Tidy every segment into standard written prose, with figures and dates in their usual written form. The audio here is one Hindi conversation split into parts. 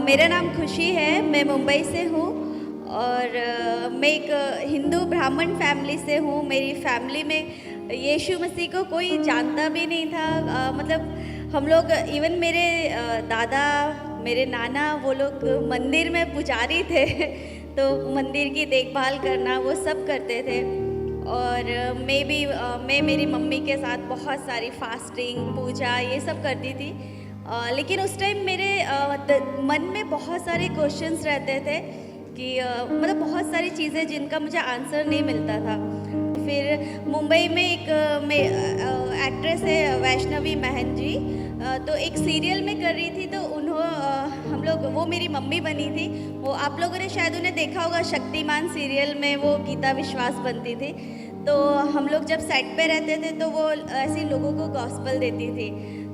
मेरा नाम खुशी है, मैं मुंबई से हूँ और मैं एक हिंदू ब्राह्मण फैमिली से हूँ। मेरी फैमिली में यीशु मसीह को कोई जानता भी नहीं था। मतलब हम लोग इवन मेरे दादा, मेरे नाना, वो लोग मंदिर में पुजारी थे तो मंदिर की देखभाल करना वो सब करते थे। और मैं मेरी मम्मी के साथ बहुत सारी फास्टिंग, पूजा ये सब करती थी। लेकिन उस टाइम मेरे मन में बहुत सारे क्वेश्चंस रहते थे कि मतलब बहुत सारी चीज़ें जिनका मुझे आंसर नहीं मिलता था। फिर मुंबई में एक एक्ट्रेस है वैष्णवी महन जी, तो एक सीरियल में कर रही थी, तो हम लोग, वो मेरी मम्मी बनी थी। वो आप लोगों ने शायद उन्हें देखा होगा, शक्तिमान सीरियल में वो गीता विश्वास बनती थी। तो हम लोग जब सेट पे रहते थे तो वो ऐसे लोगों को गॉस्पल देती थी।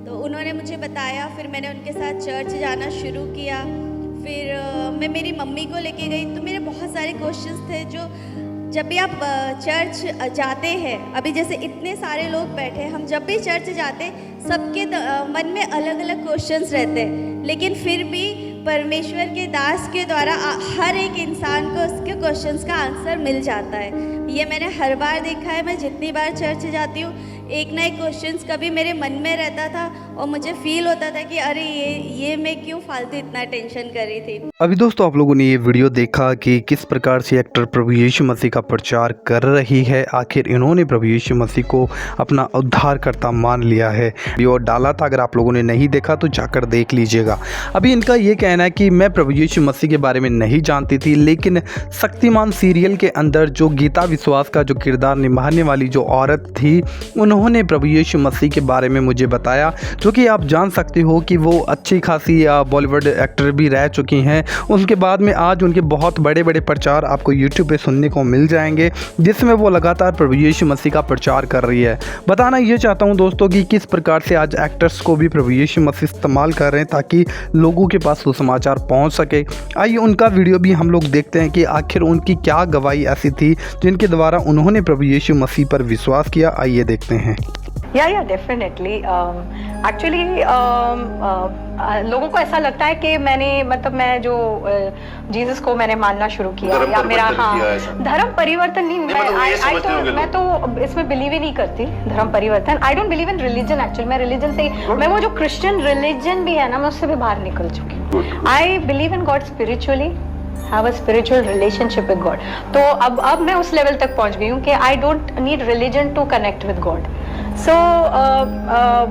तो उन्होंने मुझे बताया, फिर मैंने उनके साथ चर्च जाना शुरू किया। फिर मैं मेरी मम्मी को लेके गई, तो मेरे बहुत सारे क्वेश्चंस थे जो जब भी आप चर्च जाते हैं, अभी जैसे इतने सारे लोग बैठे, हम जब भी चर्च जाते सबके मन में अलग अलग क्वेश्चंस रहते हैं, लेकिन फिर भी परमेश्वर के दास के द्वारा हर एक इंसान को उसके क्वेश्चंस का आंसर मिल जाता है। ये मैंने हर बार देखा है। मैं जितनी बार चर्च जाती हूँ, एक ना एक क्वेश्चंस कभी मेरे मन में रहता था और मुझे फील होता था कि अरे ये मैं क्यों फालतू इतना टेंशन कर रही थी। अभी दोस्तों आप लोगों ने ये वीडियो देखा कि किस प्रकार से एक्टर प्रभु यीशु मसीह का प्रचार कर रही है। आखिर इन्होंने प्रभु यीशु मसीह को अपना उद्धारकर्ता मान लिया है। वीडियो डाला था, अगर आप लोगों ने नहीं देखा तो जाकर देख लीजिएगा। अभी इनका ये कहना है कि मैं प्रभु यीशु मसीह के बारे में नहीं जानती थी, लेकिन शक्तिमान सीरियल के अंदर जो गीता विश्वास का जो किरदार निभाने वाली जो औरत थी, उन्होंने प्रभु यीशु मसीह के बारे में मुझे बताया। जो कि आप जान सकते हो कि वो अच्छी खासी बॉलीवुड एक्टर भी रह चुकी हैं। उसके बाद में आज उनके बहुत बड़े बड़े प्रचार आपको यूट्यूब पे सुनने को मिल जाएंगे, जिसमें वो लगातार प्रभु यीशु मसीह का प्रचार कर रही है। बताना ये चाहता हूँ दोस्तों कि किस प्रकार से आज एक्टर्स को भी प्रभु यीशु मसीह इस्तेमाल कर रहे हैं ताकि लोगों के पास सुसमाचार पहुँच सके। आइए उनका वीडियो भी हम लोग देखते हैं कि आखिर उनकी क्या गवाही ऐसी थी जिनके द्वारा उन्होंने प्रभु यीशु मसीह पर विश्वास किया। आइए देखते हैं। या डेफिनेटली एक्चुअली लोगों को ऐसा लगता है कि मैं जो जीसस को मैंने मानना शुरू किया या मेरा धर्म परिवर्तन नहीं, मैं तो इसमें बिलीव ही नहीं करती धर्म परिवर्तन। I don't believe in religion. Actually मैं रिलीजन से, मैं वो जो क्रिश्चियन रिलीजन भी है ना, मैं उससे भी बाहर निकल चुकी हूँ। I believe in God spiritually, have a spiritual relationship with God. तो अब मैं उस लेवल तक पहुंच गई हूँ कि I don't need religion to connect with God. So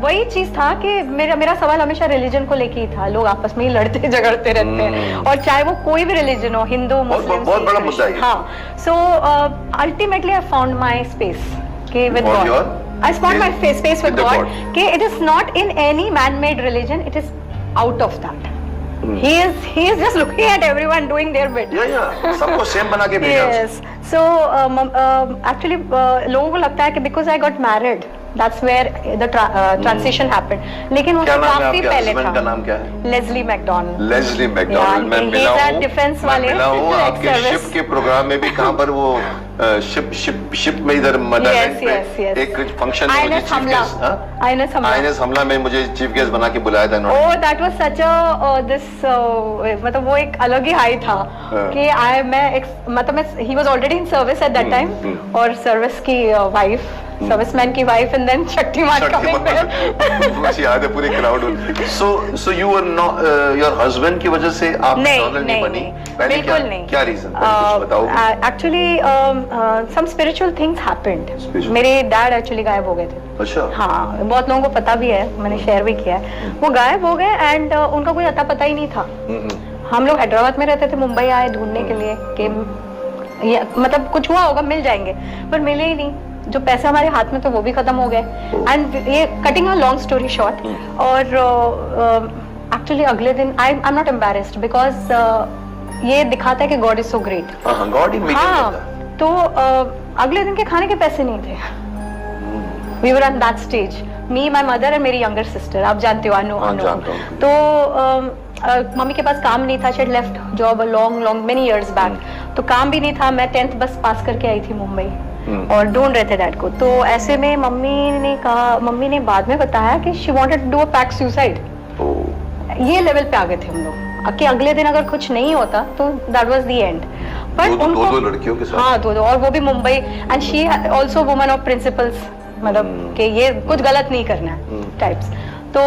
वही चीज था कि मेरा सवाल हमेशा रिलीजन को लेके ही था। लोग आपस में ही लड़ते झगड़ते रहते हैं, और चाहे वो कोई भी रिलीजन हो, हिंदू, मुस्लिम, बहुत बड़ा मुद्दा है। हाँ, so ultimately I found my space के with God. I found my space with God. Okay, it is not in any man-made religion. It is out of that. He is just looking at everyone doing their bit. Yeah. सबको सेम बना के भेजा। Yes. So actually लोगों को लगता है कि because I got married, that's where the transition happened. लेकिन उससे काफी पहले था। का नाम क्या है? Leslie McDonald. Leslie McDonald. मैं मिला हूँ आपके शिप के प्रोग्राम में भी। कहाँ पर वो शिप में इधर एक फंक्शन में आईएनएस हमला में मुझे चीफ गेस्ट बना के बुलाया था। ओह, दैट वाज सच अ मतलब वो एक अलग ही हाई था कि he was already in service at that time, और सर्विस की वाइफ, सर्विसमैन की wife, and then Shaktiman coming मुझे याद है पूरी crowd. So you were not your husband की वजह से आप नहीं बनी? बिल्कुल नहीं। क्या रीजन बताओ? Actually some spiritual things happened. मेरे डैड एक्चुअली गायब हो गए थे। अच्छा। हाँ, बहुत लोगों को पता भी है, मैंने शेयर भी किया है। वो गायब हो गए एंड उनका कोई अता पता ही नहीं था। हम लोग हैदराबाद में रहते थे, मुंबई आए ढूंढने के लिए कि ये मतलब कुछ हुआ होगा, मिल जाएंगे, पर मिले ही नहीं। जो पैसे हमारे हाथ में थे वो भी खत्म हो गए। एंड ये cutting a long story short, और एक्चुअली अगले दिन I am not embarrassed because ये दिखाता है कि God is so great. God ही तो अगले दिन के खाने के पैसे नहीं थे। We were on that stage, me, my mother and मेरी younger sister। आप जानते हो, अनु। तो मम्मी के पास काम नहीं था, she had left job a long many years back। तो काम भी नहीं था। मैं 10th बस पास करके आई थी मुंबई, और ढूंढ रहे थे डैड को। तो ऐसे में मम्मी ने बाद में बताया कि she wanted to do a pack suicide। ये लेवल पे आ गए थे हम लोग। कि अगले दिन अगर कुछ नहीं होता तो that was the end. But उनको दो लड़कियों के साथ, हाँ दो, और वो भी Mumbai, and she also woman of principles, मतलब कि ये कुछ गलत नहीं करना है टाइप्स। तो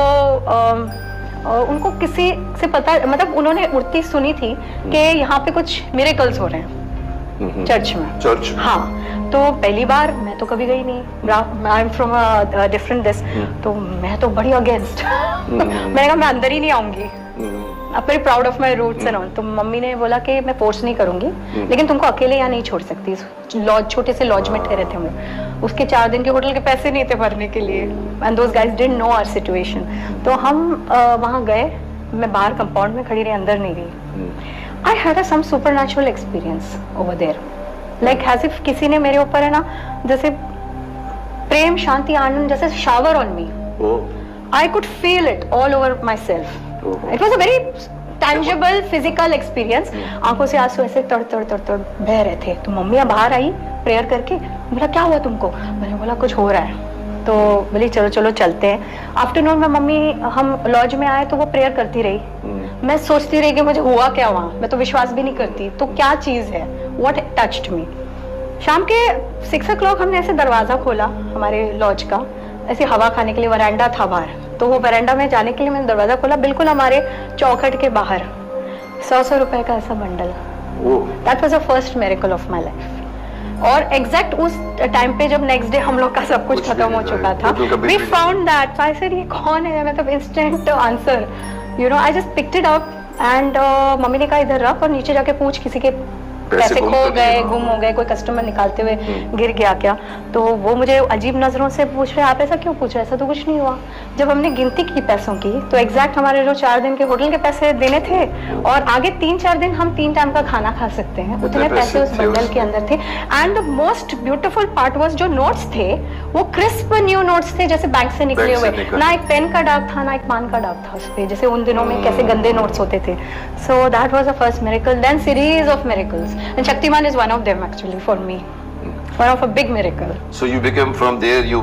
उनको किसी से पता, मतलब उन्होंने उड़ती सुनी थी कि यहाँ पे कुछ मिरेकल्स हो रहे हैं चर्च में। हाँ, तो पहली बार मैं तो कभी गई नहीं, I am from a different this, तो मैं तो बड़ी अगेंस्ट मैंने कहा मैं अंदर ही नहीं आऊंगी, I'm very proud of my roots and all। तो मम्मी ने बोला कि मैं फोर्स नहीं करूंगी, लेकिन तुमको अकेले यहाँ नहीं छोड़ सकती। लॉज, छोटे से लॉज में ठहरे थे हम लोग, उसके 4 दिन के होटल के पैसे नहीं थे भरने के लिए, and those guys didn't know our situation. तो हम वहाँ गए, मैं बाहर कंपाउंड में खड़ी रही, अंदर नहीं गई। I had some supernatural experience over there, like as if किसी ने मेरे ऊपर है ना जैसे प्रेम, शांति, आनंद जैसे shower on me. I could feel it all over my self. It was a very tangible physical experience। आंखों से आंसू ऐसे तड़ तड़ तड़ तड़ बह रहे थे। तो मम्मी बाहर आई प्रेयर करके, बोला क्या हुआ तुमको? मैंने बोला कुछ हो रहा है। तो बोली चलो चलो चलते हैं। आफ्टरनून में मम्मी, हम लॉज में आए तो वो प्रेयर करती रही। मैं सोचती रही कि मुझे हुआ क्या वहाँ, मैं तो विश्वास भी नहीं करती, तो क्या चीज है, व्हाट टच्ड मी। शाम के 6 o'clock हमने ऐसे दरवाजा खोला हमारे लॉज का, ऐसे हवा खाने के लिए, वरांडा था बाहर, तो वो वरांडा में जाने के लिए मैंने दरवाजा खोला, बिल्कुल हमारे चौखट के बाहर 100 रुपए का ऐसा bundle. That was the first miracle of my life. और एग्जैक्ट उस टाइम पे जब नेक्स्ट डे हम लोग का सब कुछ खत्म हो चुका था, we found that. I said ये कौन है, मतलब instant answer, you know, I just picked it up and mummy ने कहा इधर रख और नीचे जाके पूछ, किसी के पैसे खो गए, गुम हो गए, कोई कस्टमर निकालते हुए गिर गया क्या। तो वो मुझे अजीब नजरों से पूछ रहे, आप ऐसा क्यों पूछ रहे, ऐसा तो कुछ नहीं हुआ। जब हमने गिनती की पैसों की, तो एग्जैक्ट हमारे जो 4 दिन के होटल के पैसे देने थे, और आगे 3-4 दिन हम 3 टाइम का खाना खा सकते हैं, उतने पैसे उस बंडल के अंदर थे। And the most beautiful part was, जो नोट्स थे वो क्रिस्प न्यू नोट्स थे, जैसे बैंक से निकले हुए, ना एक पेन का दाग था, ना एक पान का दाग था उस पे, जैसे उन दिनों में कैसे गंदे नोट्स होते थे। So that was the first miracle. Then series of miracles, and Shaktiman is one of them actually for me, one of a big miracle। So you became, from there you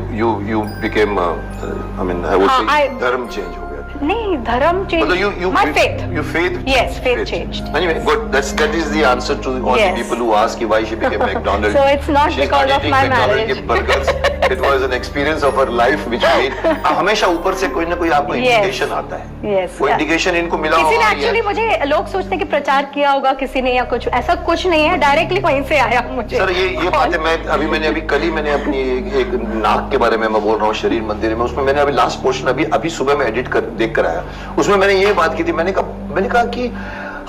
became I mean I would say dharm change हो गया। नहीं, धर्म changed, my faith, your faith, yes, faith changed। Anyway, good, that is the answer to all the people who ask why she became McDonald। So it's not because of my marriage। It was an experience of her life which made, हमेशा ऊपर से कोई ना कोई आपको इंडिकेशन आता है। Yes, वो इंडिकेशन इनको मिला होगा। किसी ने एक्चुअली मुझे, लोग सोचते हैं कि प्रचार किया होगा किसी ने या कुछ, ऐसा कुछ नहीं है, डायरेक्टली वहीं से आया मुझे। सर ये बात है, मैंने कल ही मैंने अपनी एक नाक के बारे में मैं बोल रहा हूँ, शरीर मंदिर में, उसमें मैंने अभी लास्ट पोर्शन अभी सुबह में एडिट कर देख कर आया, उसमें मैंने ये बात की थी, मैंने कहा कि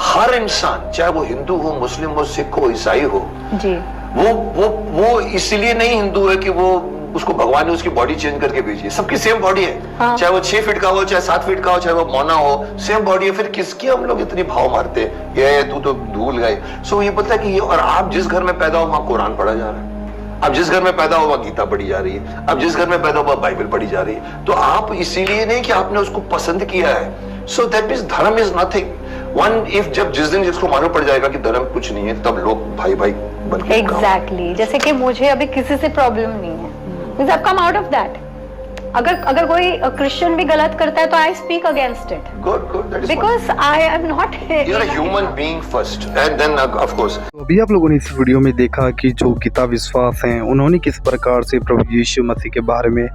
हर इंसान, चाहे वो हिंदू हो, मुस्लिम हो, सिख हो, ईसाई हो जी, वो इसलिए नहीं हिंदू है कि वो उसको भगवान ने उसकी बॉडी चेंज करके भेजी है। सबकी सेम बॉडी है। हाँ। चाहे वो 6 फीट का हो, चाहे 7 फीट का हो, चाहे वो मौना हो, सेम बॉडी है। फिर किसकी हम लोग इतनी भाव मारते हैं, ये तू तो भूल गए। सो ये पता है कि ये, और आप जिस घर में पैदा हो वहां कुरान पढ़ा जा रहा है, आप जिस घर में पैदा हो वहां गीता पढ़ी जा रही है, आप जिस घर में पैदा हो वहां बाइबल पढ़ी जा रही है। तो आप इसीलिए नहीं कि आपने उसको पसंद किया है। सो दैट मींस धर्म इज नथिंग। वन इफ जब जिस दिन जिसको मालूम पड़ जाएगा कि धर्म कुछ नहीं है, तब लोग भाई भाई बन के एग्जैक्टली। जैसे कि मुझे अभी किसी से प्रॉब्लम नहीं है, because I've come out of that। अगर कोई क्रिश्चियन भी गलत करता है तो I speak against it. Good, that is because I am not, you are a human being first and then of course. तो अभी आप लोगों ने इस वीडियो में देखा कि जो गीता विश्वास हैं, उन्होंने किस प्रकार से प्रभु यीशु मसीह के बारे में,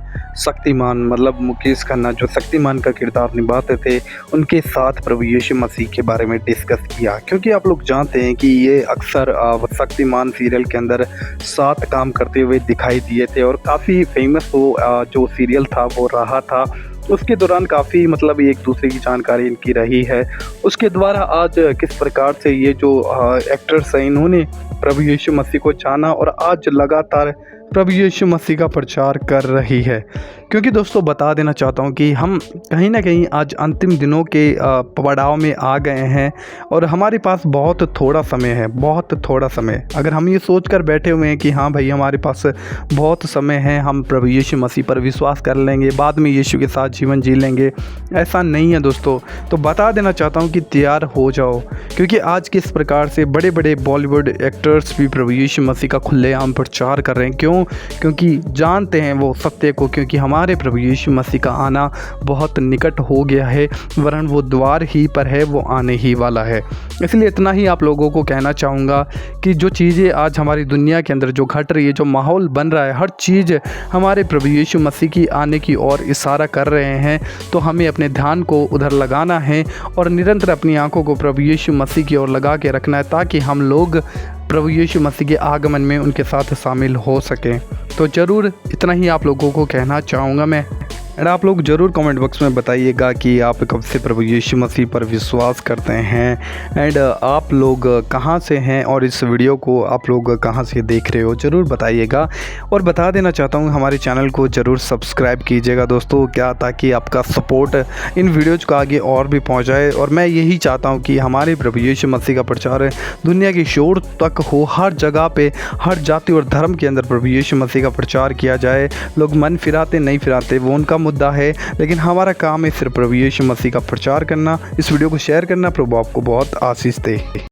शक्तिमान मतलब मुकेश खन्ना जो शक्तिमान का किरदार निभाते थे, उनके साथ प्रभु यीशु मसीह के बारे में डिस्कस किया। क्योंकि आप लोग जानते हैं कि ये अक्सर शक्तिमान सीरियल के अंदर साथ काम करते हुए दिखाई दिए थे, और काफ़ी फेमस वो जो सीरियल था वो रहा था। उसके दौरान काफ़ी मतलब एक दूसरे की जानकारी इनकी रही है। उसके द्वारा आज किस प्रकार से ये जो एक्टर्स हैं, इन्होंने प्रभु यीशु मसीह को जाना और आज लगातार प्रभु यीशु मसीह का प्रचार कर रही है। क्योंकि दोस्तों बता देना चाहता हूँ कि हम कहीं ना कहीं आज अंतिम दिनों के पड़ाव में आ गए हैं, और हमारे पास बहुत थोड़ा समय है, बहुत थोड़ा समय। अगर हम ये सोच कर बैठे हुए हैं कि हाँ भाई हमारे पास बहुत समय है, हम प्रभु यीशु मसीह पर विश्वास कर लेंगे, बाद में यीशु के साथ जीवन जी लेंगे, ऐसा नहीं है दोस्तों। तो बता देना चाहता हूँ कि तैयार हो जाओ, क्योंकि आज किस प्रकार से बड़े बड़े बॉलीवुड एक्टर्स भी प्रभु यीशु मसीह का खुलेआम प्रचार कर रहे हैं। क्यों? क्यों? क्योंकि जानते हैं वो सत्य को, क्योंकि हमारे प्रभु यीशु मसीह का आना बहुत निकट हो गया है, वरन वो द्वार ही पर है, वो आने ही वाला है। इसलिए इतना ही आप लोगों को कहना चाहूँगा कि जो चीज़ें आज हमारी दुनिया के अंदर जो घट रही है, जो माहौल बन रहा है, हर चीज़ हमारे प्रभु यीशु मसीह की आने की ओर इशारा कर रहे हैं। तो हमें अपने ध्यान को उधर लगाना है और निरंतर अपनी आंखों को प्रभु यीशु मसीह की ओर लगा के रखना है, ताकि हम लोग प्रभु यीशु मसीह के आगमन में उनके साथ शामिल हो सकें। तो ज़रूर इतना ही आप लोगों को कहना चाहूँगा मैं। एंड आप लोग ज़रूर कमेंट बॉक्स में बताइएगा कि आप कब से प्रभु यीशु मसीह पर विश्वास करते हैं, एंड आप लोग कहाँ से हैं और इस वीडियो को आप लोग कहाँ से देख रहे हो, ज़रूर बताइएगा। और बता देना चाहता हूँ हमारे चैनल को ज़रूर सब्सक्राइब कीजिएगा दोस्तों, क्या ताकि आपका सपोर्ट इन वीडियोज़ को आगे और भी पहुँचाए। और मैं यही चाहता हूँ कि हमारे प्रभु यीशु मसीह का प्रचार दुनिया की शोर तक हो, हर जगह पे, हर जाति और धर्म के अंदर प्रभु यीशु मसीह का प्रचार किया जाए। लोग मन फिराते नहीं फिराते वो उनका मुद्दा है, लेकिन हमारा काम है सिर्फ प्रभु यीशु मसीह का प्रचार करना। इस वीडियो को शेयर करना। प्रभु आपको बहुत आशीष दे।